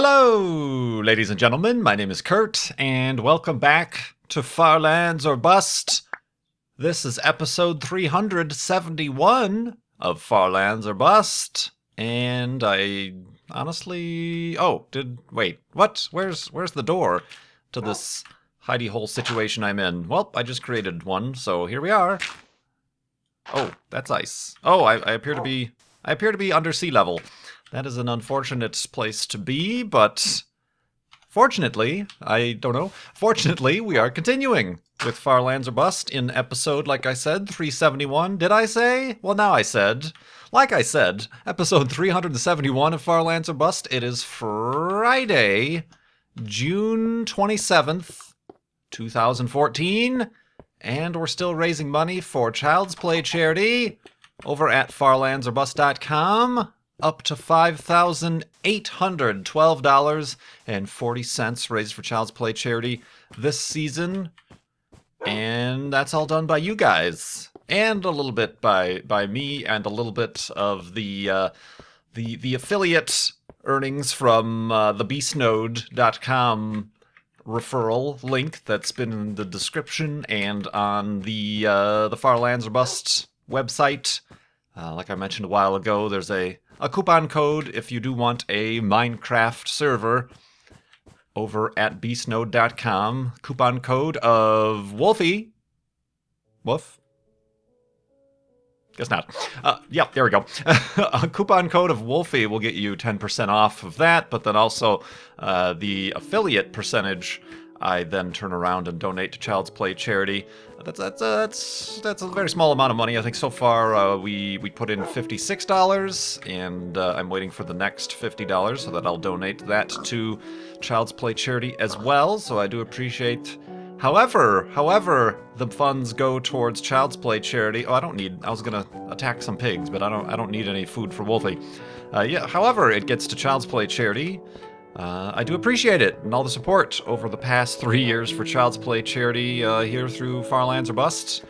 Hello, ladies and gentlemen. My name is Kurt, and welcome back to Farlands or Bust. This is episode 371 of Farlands or Bust, and I honestly... wait, what? Where's the door to this hidey hole situation I'm in? Well, I just created one, so here we are. Oh, that's ice. Oh, I appear to be under sea level. That is an unfortunate place to be, but fortunately, fortunately, we are continuing with Farlands or Bust in episode, like I said, 371. Did I say? Well, now I said. Like I said, episode 371 of Farlands or Bust. It is Friday, June 27th, 2014, and we're still raising money for Child's Play charity over at farlandsorbust.com. Up to $5,812.40 raised for Child's Play charity this season. And that's all done by you guys. And a little bit by me, and a little bit of the affiliate earnings from the beastnode.com referral link that's been in the description and on the Farlands or Bust website. Like I mentioned a while ago, there's a coupon code if you do want a Minecraft server over at beastnode.com. Coupon code of Wolfie. Woof? Guess not. Yep, there we go. A coupon code of Wolfie will get you 10% off of that, but then also the affiliate percentage I then turn around and donate to Child's Play charity. That's a very small amount of money. I think so far we put in $56, and I'm waiting for the next $50 so that I'll donate that to Child's Play charity as well. So I do appreciate. However, the funds go towards Child's Play charity. Oh, I was gonna attack some pigs, but I don't need any food for Wolfie. However, it gets to Child's Play charity. I do appreciate it and all the support over the past 3 years for Child's Play charity here through Farlands or Bust.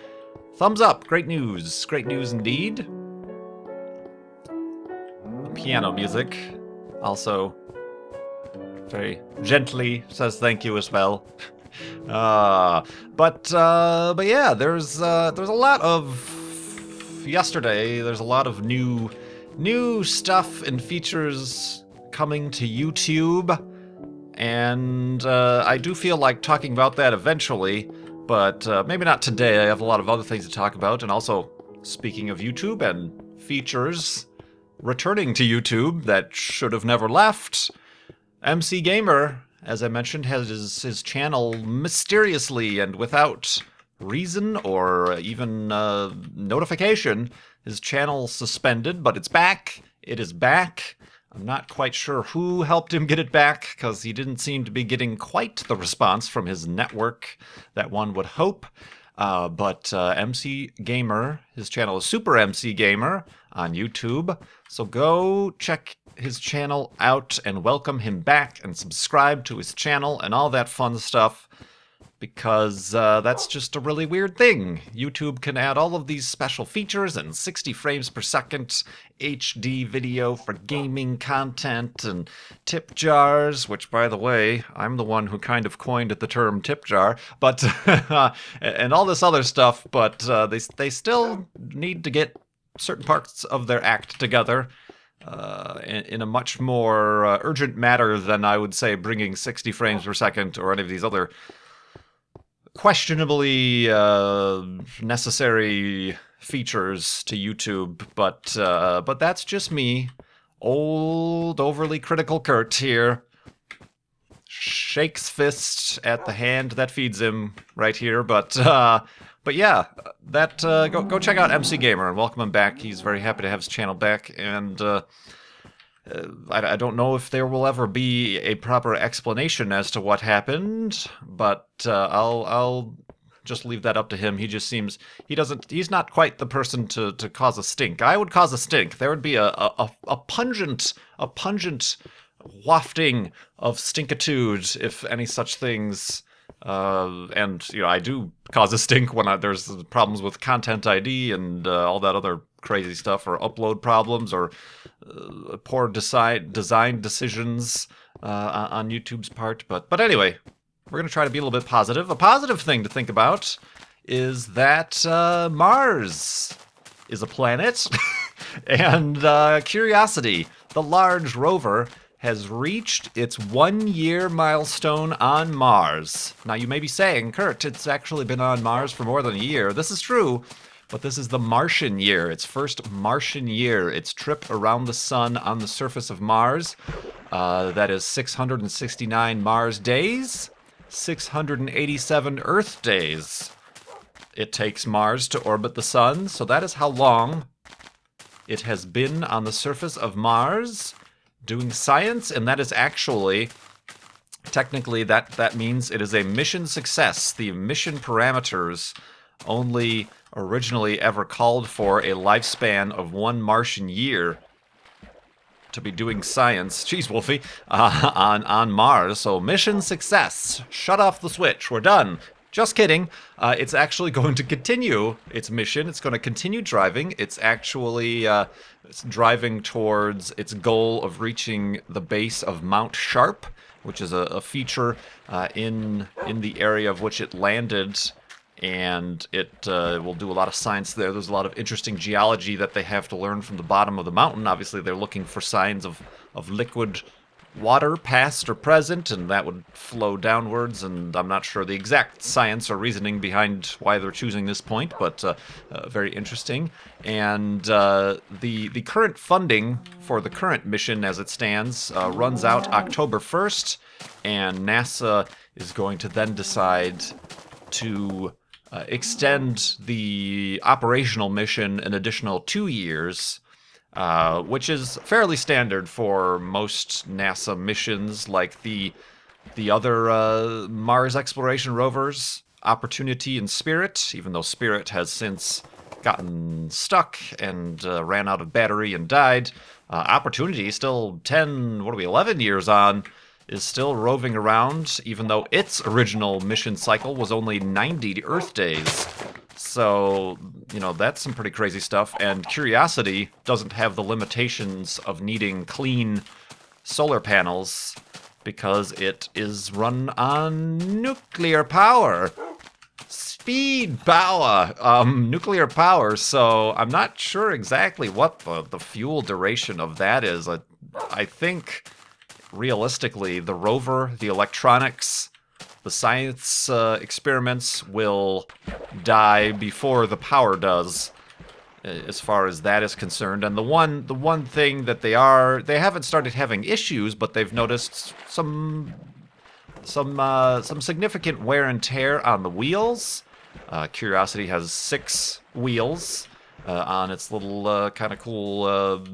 Thumbs up. Great news indeed. Piano music also very gently says thank you as well. But yeah, there's a lot of yesterday. There's a lot of new stuff and features coming to YouTube, and I do feel like talking about that eventually, but maybe not today. I have a lot of other things to talk about, and also, speaking of YouTube and features returning to YouTube that should have never left, MC Gamer, as I mentioned, has his channel mysteriously and without reason or even notification, his channel suspended, but it's back. It is back. I'm not quite sure who helped him get it back, because he didn't seem to be getting quite the response from his network that one would hope. But MC Gamer, his channel is Super MC Gamer on YouTube. So go check his channel out and welcome him back and subscribe to his channel and all that fun stuff. Because that's just a really weird thing. YouTube can add all of these special features and 60 frames per second HD video for gaming content and tip jars, which, by the way, I'm the one who kind of coined the term tip jar, but and all this other stuff, but they still need to get certain parts of their act together in a much more urgent matter than I would say bringing 60 frames per second or any of these other questionably necessary features to YouTube, but that's just me, old overly critical Kurt here, shakes fist at the hand that feeds him right here. But yeah, that go check out MC Gamer and welcome him back. He's very happy to have his channel back, and I don't know if there will ever be a proper explanation as to what happened, but I'll just leave that up to him. He just seems he's not quite the person to cause a stink. I would cause a stink. There would be a pungent wafting of stinkitude if any such things. And I do cause a stink when there's problems with Content ID and all that other crazy stuff, or upload problems, or poor design decisions on YouTube's part. But anyway, we're going to try to be a little bit positive. A positive thing to think about is that Mars is a planet, and Curiosity, the large rover, has reached its 1-year milestone on Mars. Now, you may be saying, Kurt, it's actually been on Mars for more than a year. This is true, but this is the Martian year, its first Martian year, its trip around the sun on the surface of Mars. That is 669 Mars days, 687 Earth days. It takes Mars to orbit the sun, so that is how long it has been on the surface of Mars doing science, and that is actually, technically, that means it is a mission success. The mission parameters only originally ever called for a lifespan of 1 Martian year to be doing science, jeez Wolfie, on Mars. So mission success. Shut off the switch. We're done. Just kidding. It's actually going to continue its mission. It's going to continue driving. It's actually it's driving towards its goal of reaching the base of Mount Sharp, which is a feature in the area of which it landed. And it will do a lot of science there. There's a lot of interesting geology that they have to learn from the bottom of the mountain. Obviously, they're looking for signs of liquid water, past or present, and that would flow downwards. And I'm not sure the exact science or reasoning behind why they're choosing this point, but very interesting. And the current funding for the current mission as it stands runs out October 1st, and NASA is going to then decide to extend the operational mission an additional 2 years, which is fairly standard for most NASA missions, like the other Mars exploration rovers, Opportunity and Spirit, even though Spirit has since gotten stuck and ran out of battery and died. Opportunity, still 11 years on, is still roving around, even though its original mission cycle was only 90 Earth days. So, that's some pretty crazy stuff. And Curiosity doesn't have the limitations of needing clean solar panels because it is run on nuclear power. Speed power. Nuclear power. So I'm not sure exactly what the fuel duration of that is. I think realistically, the rover, the electronics, the science experiments will die before the power does, as far as that is concerned. And the one thing that they haven't started having issues, but they've noticed some significant wear and tear on the wheels. Curiosity has 6 wheels on its little kind of cool.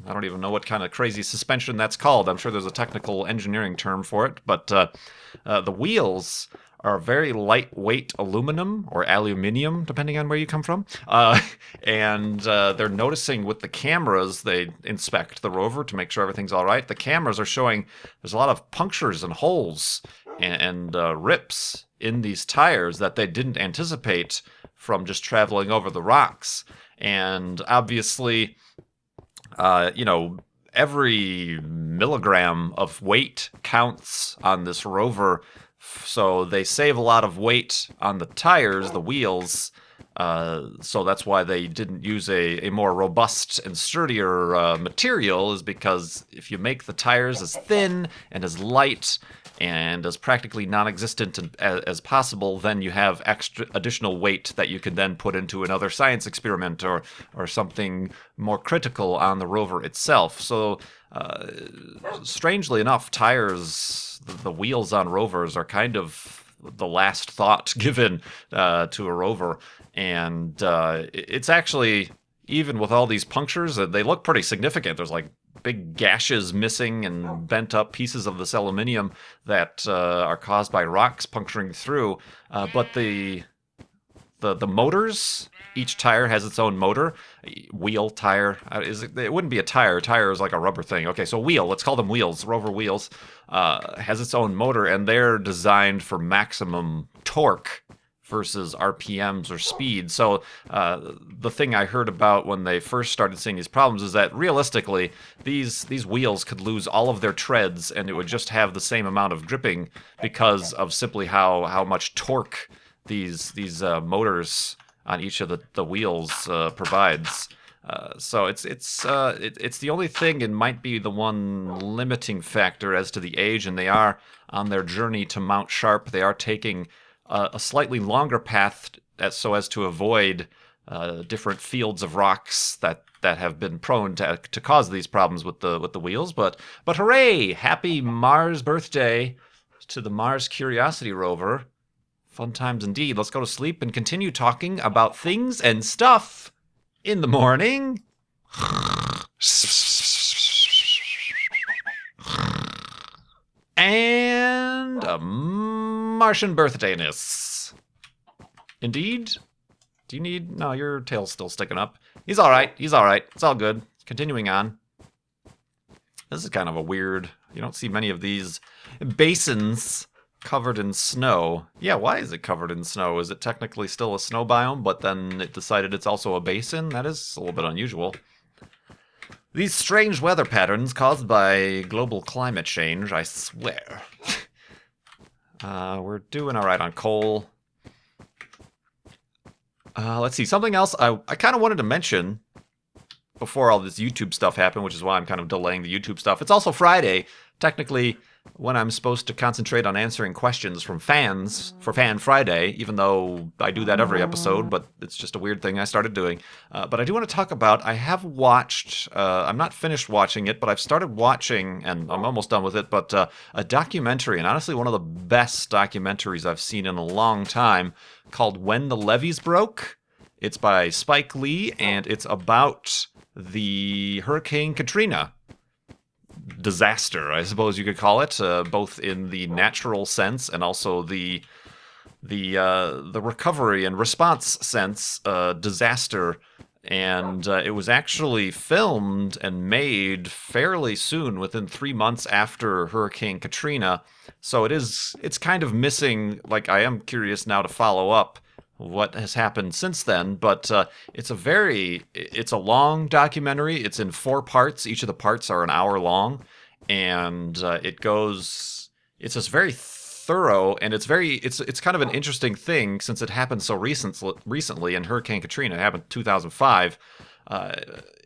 I don't even know what kind of crazy suspension that's called. I'm sure there's a technical engineering term for it, but the wheels are very lightweight aluminum or aluminium, depending on where you come from. And they're noticing with the cameras, they inspect the rover to make sure everything's all right. The cameras are showing there's a lot of punctures and holes and rips in these tires that they didn't anticipate from just traveling over the rocks. And obviously, every milligram of weight counts on this rover, so they save a lot of weight on the tires, the wheels, so that's why they didn't use a more robust and sturdier material, is because if you make the tires as thin and as light and as practically non-existent as possible, then you have additional weight that you can then put into another science experiment or something more critical on the rover itself. So, strangely enough, tires, the wheels on rovers are kind of the last thought given to a rover. And it's actually, even with all these punctures, they look pretty significant. There's like big gashes missing and bent up pieces of this aluminium that are caused by rocks puncturing through. But the motors, each tire has its own motor. Wheel, tire, it wouldn't be a tire. Tire is like a rubber thing. Okay, so wheel, let's call them wheels. Rover wheels has its own motor, and they're designed for maximum torque versus RPMs or speed. So the thing I heard about when they first started seeing these problems is that realistically, these wheels could lose all of their treads and it would just have the same amount of gripping because of simply how much torque these motors on each of the wheels provides. So it's the only thing and might be the one limiting factor as to the age, and they are on their journey to Mount Sharp. They are taking a slightly longer path so as to avoid different fields of rocks that have been prone to cause these problems with the wheels. But hooray! Happy Mars birthday to the Mars Curiosity rover. Fun times indeed. Let's go to sleep and continue talking about things and stuff in the morning. And a Martian birthdayness. Indeed. Do you need... No, your tail's still sticking up. He's all right. He's all right. It's all good. Continuing on. This is kind of a weird... You don't see many of these basins covered in snow. Yeah, why is it covered in snow? Is it technically still a snow biome, but then it decided it's also a basin? That is a little bit unusual. These strange weather patterns caused by global climate change, I swear. We're doing all right on coal. Let's see, something else I kind of wanted to mention before all this YouTube stuff happened, which is why I'm kind of delaying the YouTube stuff. It's also Friday, technically, when I'm supposed to concentrate on answering questions from fans for Fan Friday, even though I do that every episode, but it's just a weird thing I started doing. But I do want to talk about, I have watched, I'm not finished watching it, but I've started watching, and I'm almost done with it, but a documentary, and honestly one of the best documentaries I've seen in a long time, called When the Levees Broke. It's by Spike Lee, and it's about the Hurricane Katrina disaster, I suppose you could call it, both in the natural sense and also the recovery and response sense, disaster. And it was actually filmed and made fairly soon, within 3 months after Hurricane Katrina. So it's kind of missing. Like, I am curious now to follow up what has happened since then, but it's a long documentary. It's in 4 parts. Each of the parts are an hour long, and it's just very thorough, and it's kind of an interesting thing since it happened so recently in Hurricane Katrina. It happened in 2005.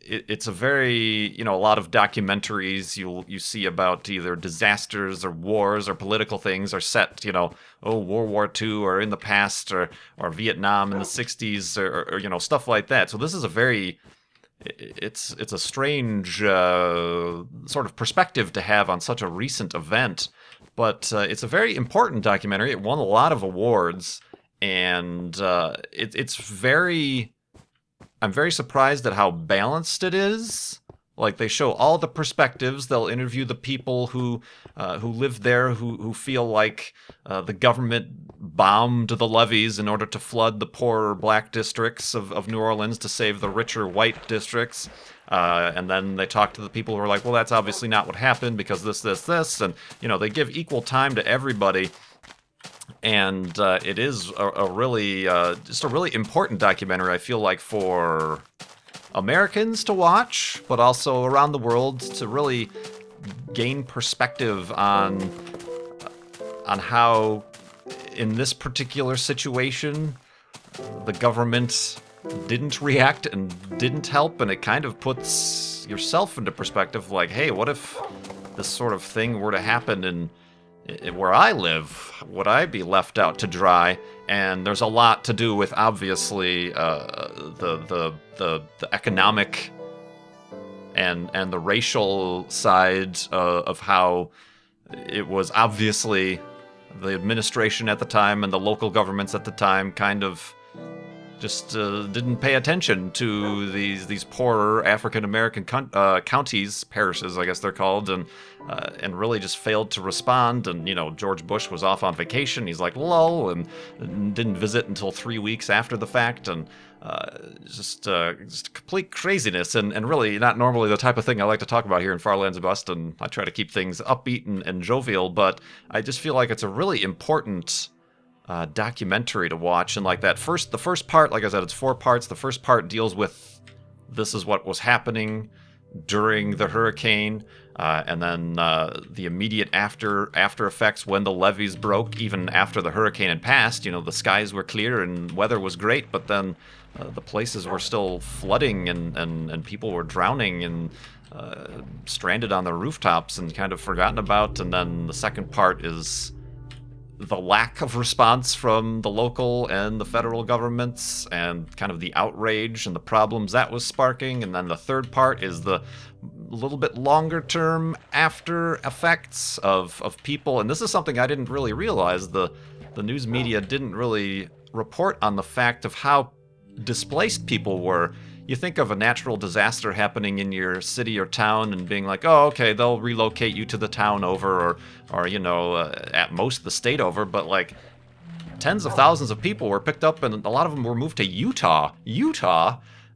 It's a very, a lot of documentaries you see about either disasters or wars or political things are set, World War II or in the past or Vietnam in the 60s or stuff like that. So this is it's a strange sort of perspective to have on such a recent event, but it's a very important documentary. It won a lot of awards, and I'm very surprised at how balanced it is. Like, they show all the perspectives. They'll interview the people who live there, who feel like the government bombed the levees in order to flood the poorer black districts of New Orleans to save the richer white districts. And then they talk to the people who are like, well, that's obviously not what happened because this. And, they give equal time to everybody. And it is a really important documentary, I feel like, for Americans to watch, but also around the world to really gain perspective on how, in this particular situation, the government didn't react and didn't help, and it kind of puts yourself into perspective, like, hey, what if this sort of thing were to happen in where I live? Would I be left out to dry? And there's a lot to do with, obviously, the economic and the racial side of how it was obviously the administration at the time and the local governments at the time kind of just didn't pay attention to these poorer African American counties, parishes, I guess they're called, and really just failed to respond. And George Bush was off on vacation. He's like, lol, and didn't visit until 3 weeks after the fact, and just complete craziness, and really not normally the type of thing I like to talk about here in Far Lands of Bustin. I try to keep things upbeat and jovial, but I just feel like it's a really important documentary to watch. And like the first part, like I said, it's 4 parts. The first part deals with this is what was happening during the hurricane, and then the immediate after effects when the levees broke, even after the hurricane had passed. The skies were clear and weather was great, but then the places were still flooding and people were drowning and stranded on the rooftops and kind of forgotten about. And then the second part is the lack of response from the local and the federal governments and kind of the outrage and the problems that was sparking. And then the third part is the little bit longer term after effects of people. And this is something I didn't really realize. The news media didn't really report on the fact of how displaced people were. You think of a natural disaster happening in your city or town and being like, oh, okay, they'll relocate you to the town over or at most the state over. But like tens of thousands of people were picked up and a lot of them were moved to Utah.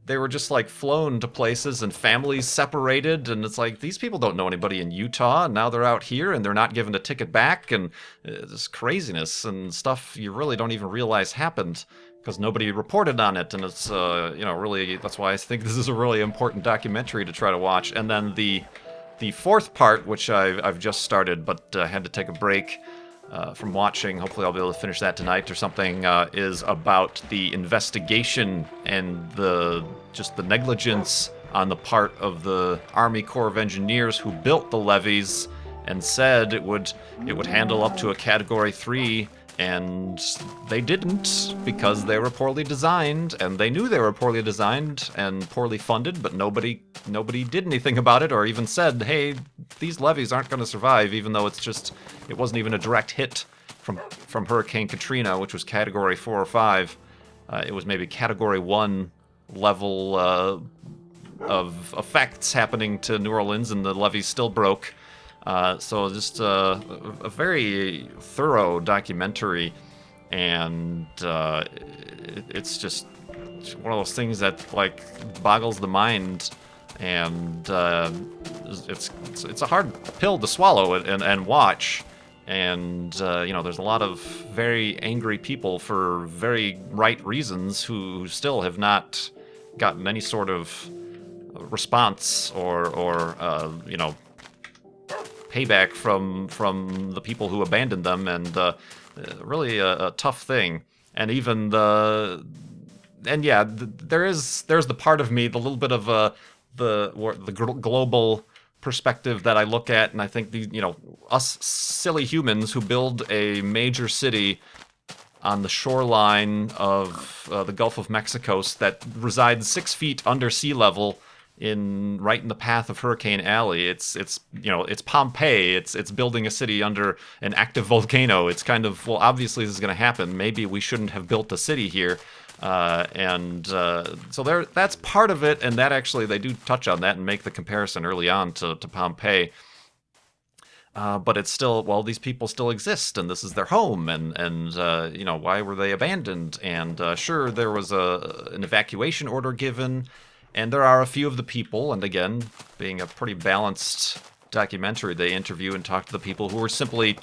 They were just like flown to places and families separated. And it's like, these people don't know anybody in Utah. And now they're out here and they're not given a ticket back. And this craziness and stuff you really don't even realize happened, because nobody reported on it, and it's really, that's why I think this is a really important documentary to try to watch. And then the fourth part, which I've just started, but had to take a break from watching. Hopefully, I'll be able to finish that tonight or something. Is about the investigation and the negligence on the part of the Army Corps of Engineers who built the levees and said it would handle up to a Category 3. And they didn't, because they were poorly designed, and they knew they were poorly designed and poorly funded, but nobody did anything about it or even said, hey, these levees aren't going to survive, even though it wasn't even a direct hit from Hurricane Katrina, which was Category 4 or 5. It was maybe Category 1 level of effects happening to New Orleans, and the levees still broke. So just a very thorough documentary, and it's just one of those things that like boggles the mind, and it's a hard pill to swallow and watch. And there's a lot of very angry people for very right reasons who still have not gotten any sort of response or payback from the people who abandoned them, and really a tough thing. And even there's the part of me, the little bit of the global perspective that I look at, and I think us silly humans who build a major city on the shoreline of the Gulf of Mexico that resides 6 feet under sea level, right in the path of Hurricane Alley. It's Pompeii. It's building a city under an active volcano. It's kind of, well, obviously this is going to happen. Maybe we shouldn't have built a city here. So that's part of it, and that actually they do touch on that and make the comparison early on to Pompeii. But it's still, well, these people still exist, and this is their home, and why were they abandoned? And sure, there was an evacuation order given. And there are a few of the people, and again, being a pretty balanced documentary, they interview and talk to the people who were simply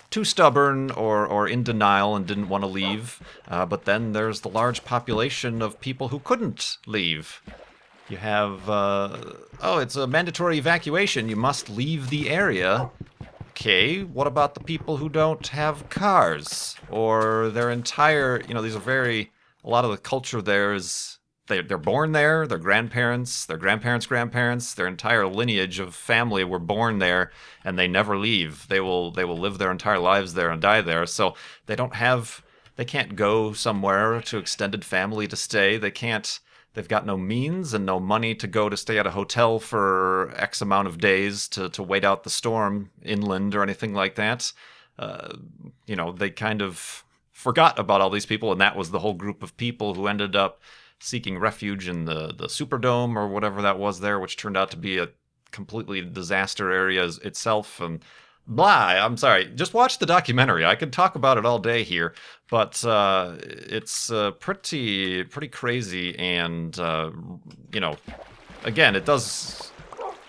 too stubborn or in denial and didn't want to leave. But then there's the large population of people who couldn't leave. You have, it's a mandatory evacuation. You must leave the area. Okay, what about the people who don't have cars? Or their entire, a lot of the culture there is, they're born there, their grandparents, their grandparents, their entire lineage of family were born there, and they never leave. They will live their entire lives there and die there. So they can't go somewhere to extended family to stay. They've got no means and no money to go to stay at a hotel for X amount of days to wait out the storm inland or anything like that. They kind of forgot about all these people, and that was the whole group of people who ended up seeking refuge in the Superdome or whatever that was there, which turned out to be a completely disaster area itself. And blah, I'm sorry. Just watch the documentary. I could talk about it all day here, but it's pretty crazy. And, again, it does...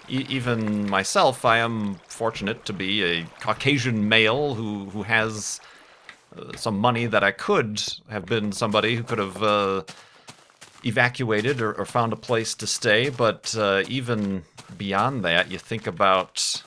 Even myself, I am fortunate to be a Caucasian male who has some money that I could have been somebody who could have evacuated or found a place to stay. But even beyond that, you do think about,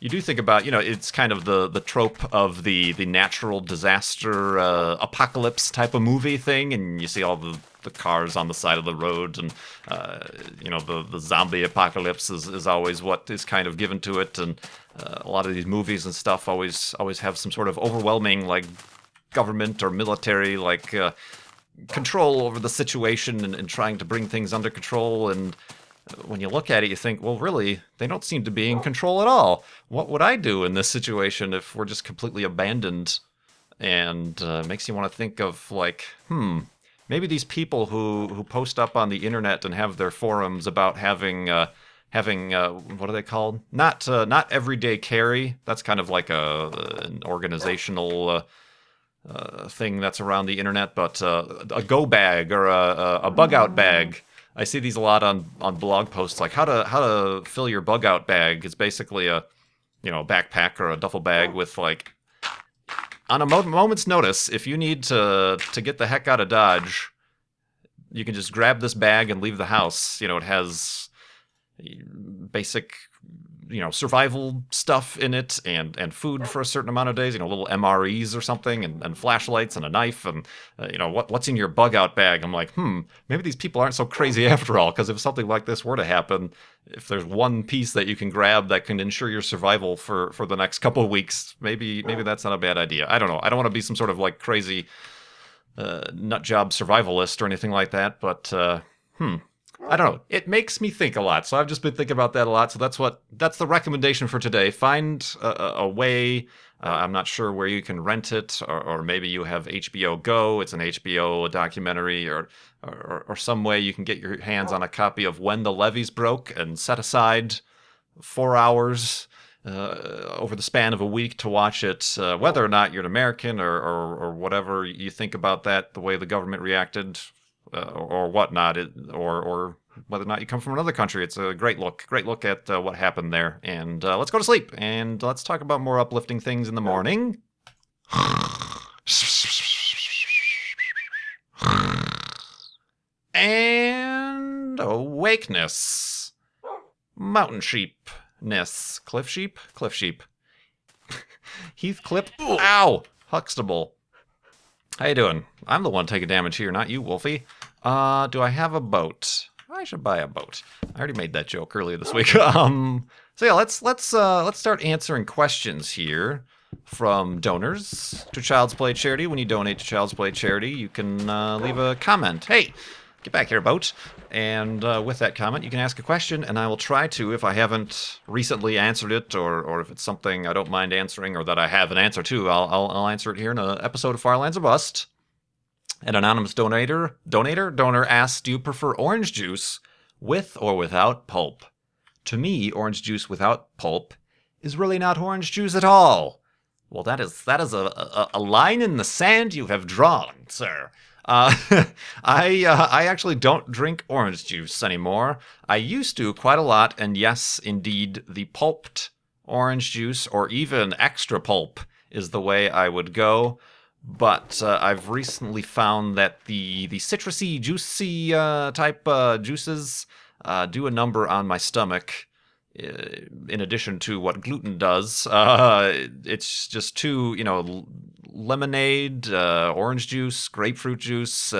it's kind of the trope of the natural disaster apocalypse type of movie thing, and you see all the cars on the side of the road, and the zombie apocalypse is always what is kind of given to it, and a lot of these movies and stuff always have some sort of overwhelming, like, government or military, like, control over the situation and trying to bring things under control. And when you look at it, you think, well, really, they don't seem to be in control at all. What would I do in this situation if we're just completely abandoned? And makes you want to think of, like, maybe these people who post up on the internet and have their forums about having what are they called? Not everyday carry. That's kind of like an organizational thing that's around the internet, but a go bag or a bug out bag. I see these a lot on blog posts, like how to fill your bug out bag. It's basically a backpack or a duffel bag with, like, on a moment's notice, if you need to get the heck out of Dodge, you can just grab this bag and leave the house. It has basic survival stuff in it, and food for a certain amount of days, little MREs or something, and flashlights and a knife, and what's in your bug out bag. I'm like, maybe these people aren't so crazy after all, because if something like this were to happen, if there's one piece that you can grab that can ensure your survival for the next couple of weeks, maybe that's not a bad idea. I don't know. I don't want to be some sort of, like, crazy nut job survivalist or anything like that, but I don't know. It makes me think a lot, so I've just been thinking about that a lot. So that's the recommendation for today. Find a way. I'm not sure where you can rent it, or maybe you have HBO Go. It's an HBO documentary, or some way you can get your hands on a copy of When the Levees Broke and set aside 4 hours over the span of a week to watch it, whether or not you're an American or whatever you think about that, the way the government reacted. Or whatnot, or whether or not you come from another country. It's a great look at what happened there. And let's go to sleep, and let's talk about more uplifting things in the morning. And awakeness. Mountain sheepness. Cliff sheep? Cliff sheep. Heathcliff. Ow! Huxtable. How you doing? I'm the one taking damage here, not you, Wolfie. Do I have a boat? I should buy a boat. I already made that joke earlier this week. So yeah, let's start answering questions here from donors to Child's Play Charity. When you donate to Child's Play Charity, you can leave a comment. Hey, get back here, boat. And with that comment, you can ask a question, and I will try to, if I haven't recently answered it, or if it's something I don't mind answering, or that I have an answer to, I'll answer it here in an episode of Firelands or Bust. An anonymous donor asks, do you prefer orange juice with or without pulp? To me, orange juice without pulp is really not orange juice at all. Well, that is a line in the sand you have drawn, sir. I actually don't drink orange juice anymore. I used to quite a lot, and yes, indeed, the pulped orange juice, or even extra pulp, is the way I would go. But I've recently found that the citrusy, juicy type juices do a number on my stomach. In addition to what gluten does, it's just too, lemonade, orange juice, grapefruit juice,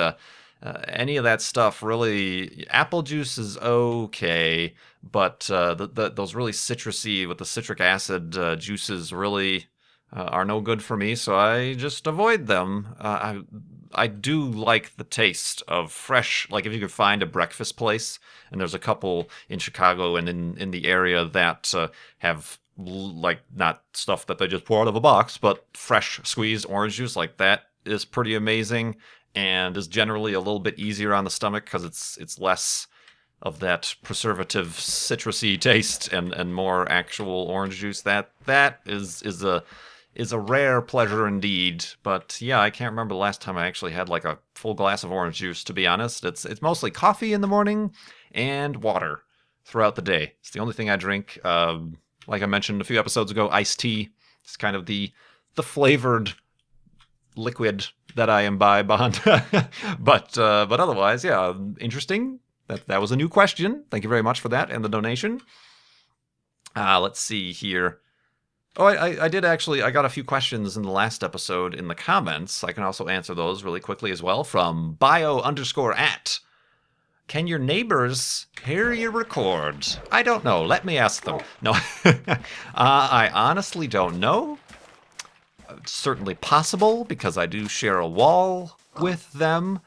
any of that stuff. Really, apple juice is okay, but those really citrusy with the citric acid juices really are no good for me, so I just avoid them. I do like the taste of fresh, like if you could find a breakfast place, and there's a couple in Chicago and in the area that have, like, not stuff that they just pour out of a box, but fresh squeezed orange juice, like that is pretty amazing, and is generally a little bit easier on the stomach because it's less of that preservative citrusy taste and more actual orange juice. That is a rare pleasure indeed. But yeah, I can't remember the last time I actually had like a full glass of orange juice, to be honest. It's mostly coffee in the morning and water throughout the day. It's the only thing I drink. Like I mentioned a few episodes ago, iced tea. It's kind of the flavored liquid that I imbibe on. But otherwise, yeah, interesting. That was a new question. Thank you very much for that and the donation. Let's see here. Oh, I did actually, I got a few questions in the last episode in the comments. I can also answer those really quickly as well from bio_at. Can your neighbors hear you record? I don't know. Let me ask them. No, I honestly don't know. It's certainly possible because I do share a wall with them.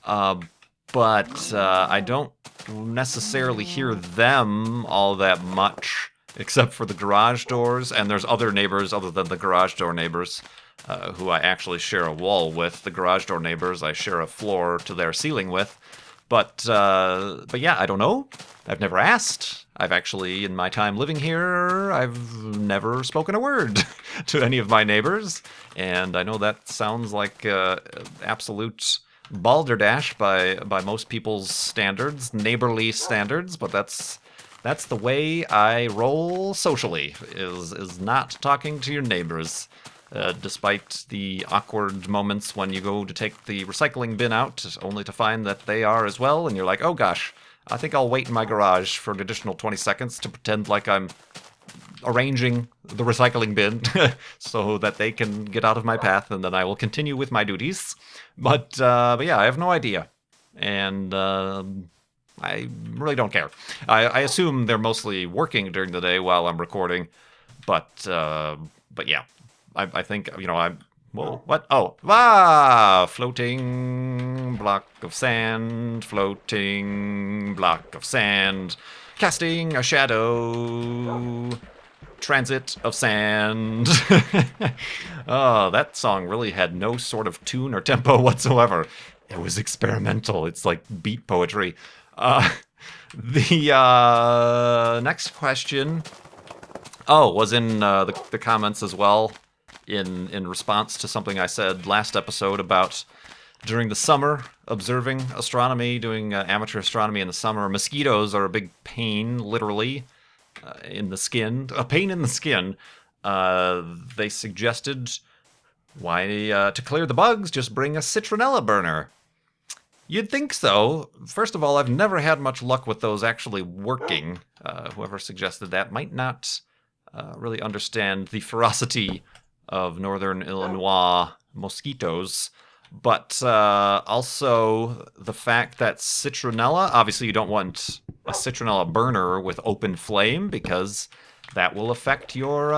But I don't necessarily hear them all that much, except for the garage doors. And there's other neighbors other than the garage door neighbors who I actually share a wall with. The garage door neighbors I share a floor to their ceiling with. But yeah, I don't know. I've never asked. I've actually, in my time living here, I've never spoken a word to any of my neighbors. And I know that sounds like absolute balderdash by most people's standards, neighborly standards, but that's the way I roll socially, is not talking to your neighbors. Despite the awkward moments when you go to take the recycling bin out, only to find that they are as well, and you're like, oh gosh, I think I'll wait in my garage for an additional 20 seconds to pretend like I'm arranging the recycling bin so that they can get out of my path, and then I will continue with my duties. But yeah, I have no idea. And I really don't care. I assume they're mostly working during the day while I'm recording, but yeah. I think, I'm... Whoa, what? Oh, floating block of sand, floating block of sand, casting a shadow, transit of sand. Oh, that song really had no sort of tune or tempo whatsoever. It was experimental. It's like beat poetry. The next question, was in the comments as well. In response to something I said last episode about during the summer observing astronomy, doing amateur astronomy in the summer. Mosquitoes are a big pain, literally, in the skin. A pain in the skin. They suggested to clear the bugs, just bring a citronella burner. You'd think so. First of all, I've never had much luck with those actually working. Whoever suggested that might not really understand the ferocity of northern Illinois mosquitoes, but also the fact that citronella, obviously you don't want a citronella burner with open flame because that will affect your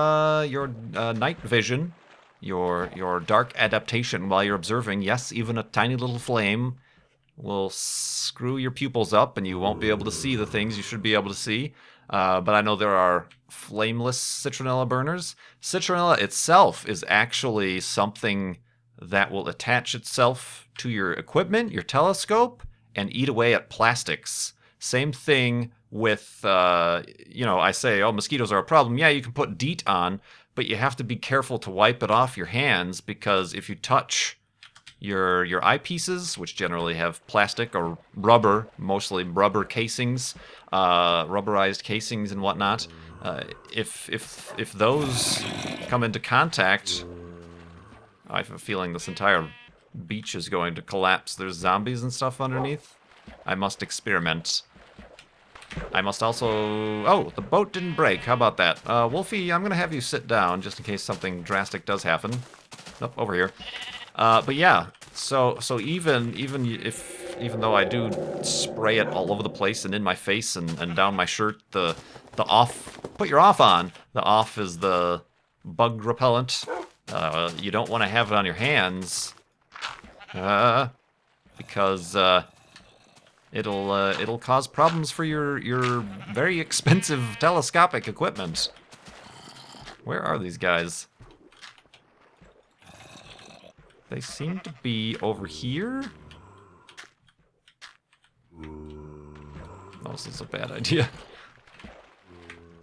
night vision, your dark adaptation while you're observing. Yes, even a tiny little flame will screw your pupils up and you won't be able to see the things you should be able to see. But I know there are flameless citronella burners. Citronella itself is actually something that will attach itself to your equipment, your telescope, and eat away at plastics. Same thing with, I say, mosquitoes are a problem. Yeah, you can put DEET on, but you have to be careful to wipe it off your hands because if you touch your eyepieces, which generally have plastic or rubber, mostly rubber casings, rubberized casings and whatnot, if those come into contact, I have a feeling this entire beach is going to collapse. There's zombies and stuff underneath. I must experiment. I must also... Oh, the boat didn't break. How about that? Wolfie, I'm going to have you sit down just in case something drastic does happen. Nope, over here. But yeah, so even though I do spray it all over the place and in my face and down my shirt, the off, put your off on. The off is the bug repellent. You don't want to have it on your hands, because it'll cause problems for your very expensive telescopic equipment. Where are these guys? They seem to be over here. Oh, this is a bad idea.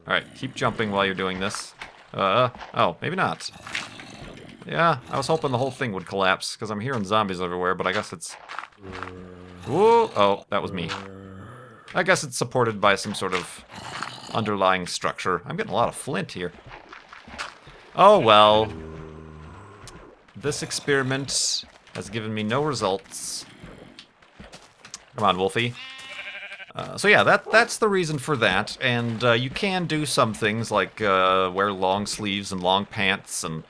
Alright, keep jumping while you're doing this. Oh, maybe not. Yeah, I was hoping the whole thing would collapse, because I'm hearing zombies everywhere, but I guess it's... Whoa! Oh, that was me. I guess it's supported by some sort of underlying structure. I'm getting a lot of flint here. Oh, well. this experiment has given me no results. Come on, Wolfie. So yeah, that's the reason for that, and you can do some things like wear long sleeves and long pants, and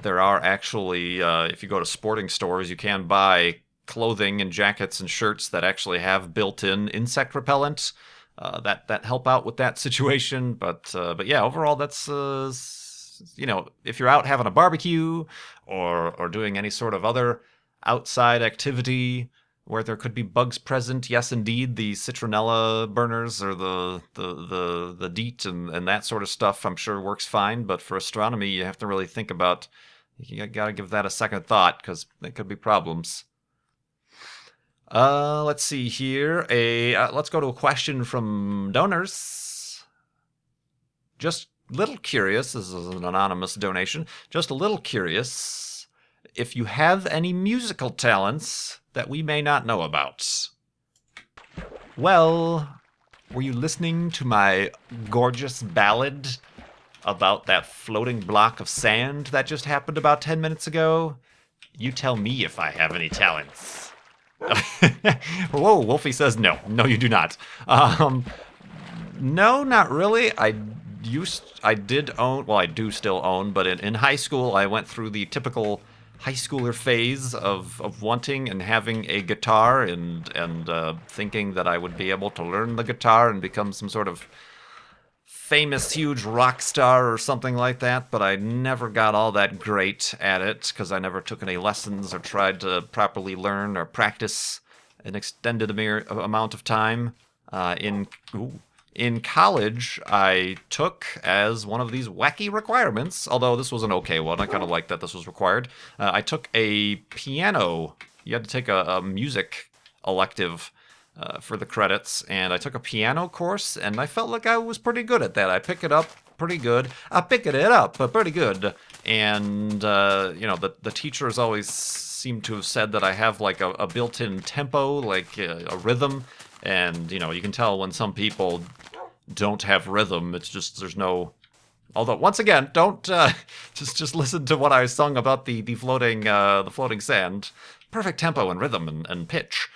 there are actually, if you go to sporting stores, you can buy clothing and jackets and shirts that actually have built-in insect repellent that help out with that situation. But yeah, overall, that's you know, if you're out having a barbecue or doing any sort of other outside activity where there could be bugs present, yes, indeed, the citronella burners or the DEET and that sort of stuff, I'm sure works fine. But for astronomy, you have to really think about. You gotta give that a second thought because there could be problems. Let's see here. Let's go to a question from donors. Just little curious. This is an anonymous donation. Just a little curious if you have any musical talents that we may not know about. Well, were you listening to my gorgeous ballad about that floating block of sand that just happened about 10 minutes ago? You tell me if I have any talents. Whoa, Wolfie says no. No, you do not. No, not really. I did own, well, I do still own, but in high school, I went through the typical high schooler phase of wanting and having a guitar and thinking that I would be able to learn the guitar and become some sort of famous huge rock star or something like that, but I never got all that great at it because I never took any lessons or tried to properly learn or practice an extended amount of time. In college, I took as one of these wacky requirements, although this was an okay one. I kind of liked that this was required. I took a piano. You had to take a music elective for the credits, and I took a piano course, and I felt like I was pretty good at that. I pick it up pretty good. I pick it up, but pretty good. And, you know, the teachers always seem to have said that I have like a built-in tempo, like a rhythm. And, you know, you can tell when some people don't have rhythm. It's just, there's no... Although, once again, don't just listen to what I sung about the floating sand. Perfect tempo and rhythm and pitch.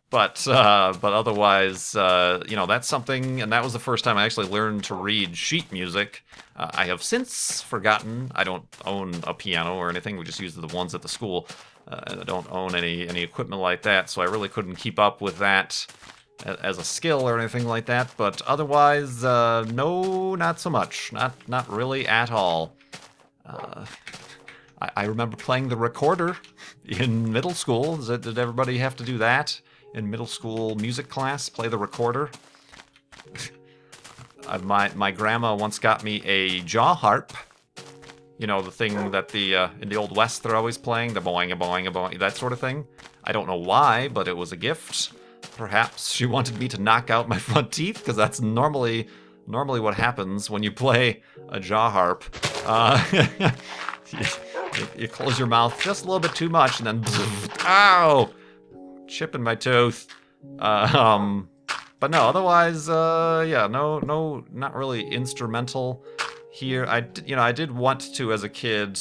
But otherwise, you know, that's something, and that was the first time I actually learned to read sheet music. I have since forgotten. I don't own a piano or anything. We just use the ones at the school. I don't own any equipment like that, so I really couldn't keep up with that as a skill or anything like that. But otherwise, no, not so much. Not really at all. I remember playing the recorder in middle school. Did everybody have to do that in middle school music class? Play the recorder? My grandma once got me a jaw harp. You know, the thing that in the Old West they're always playing, the boing-a-boing-a-boing, that sort of thing. I don't know why, but it was a gift. Perhaps she wanted me to knock out my front teeth, because that's normally what happens when you play a jaw harp. You close your mouth just a little bit too much, and then, ow! Chipping my tooth. But no, otherwise, yeah, no, not really instrumental here. I did want to, as a kid,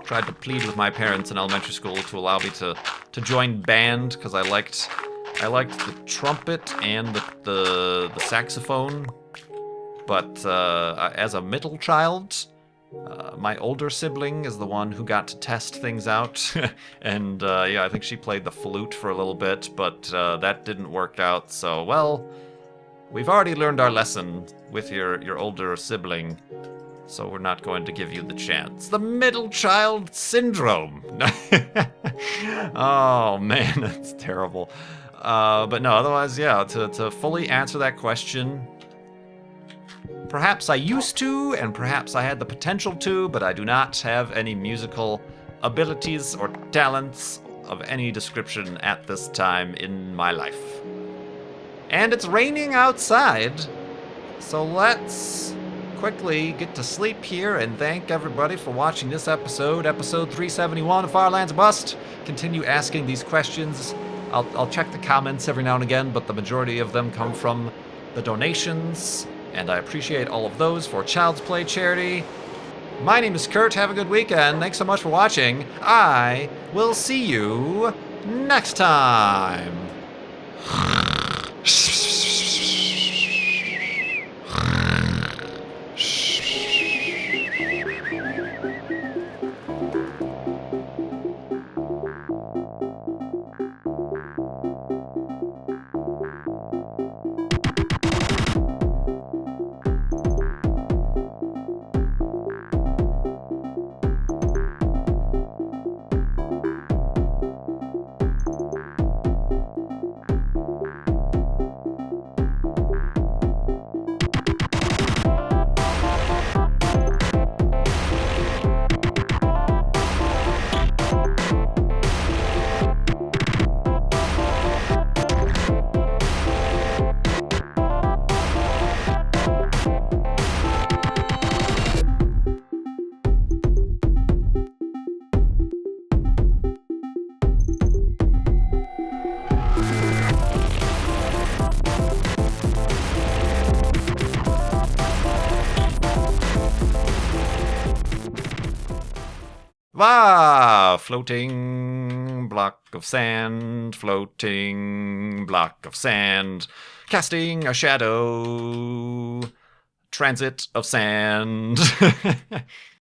tried to plead with my parents in elementary school to allow me to join band, because I liked the trumpet and the saxophone. But as a middle child, my older sibling is the one who got to test things out. And yeah, I think she played the flute for a little bit, but that didn't work out. So, well, we've already learned our lesson with your older sibling, so we're not going to give you the chance. The middle child syndrome. Oh, man, that's terrible. But no, otherwise, yeah, to fully answer that question, perhaps I used to, and perhaps I had the potential to, but I do not have any musical abilities or talents of any description at this time in my life. And it's raining outside, so let's quickly get to sleep here and thank everybody for watching this episode 371 of Firelands Bust. Continue asking these questions. I'll check the comments every now and again, but the majority of them come from the donations, and I appreciate all of those for Child's Play charity. My name is Kurt. Have a good weekend. Thanks so much for watching. I will see you next time. Ah, floating block of sand, floating block of sand, casting a shadow, transit of sand.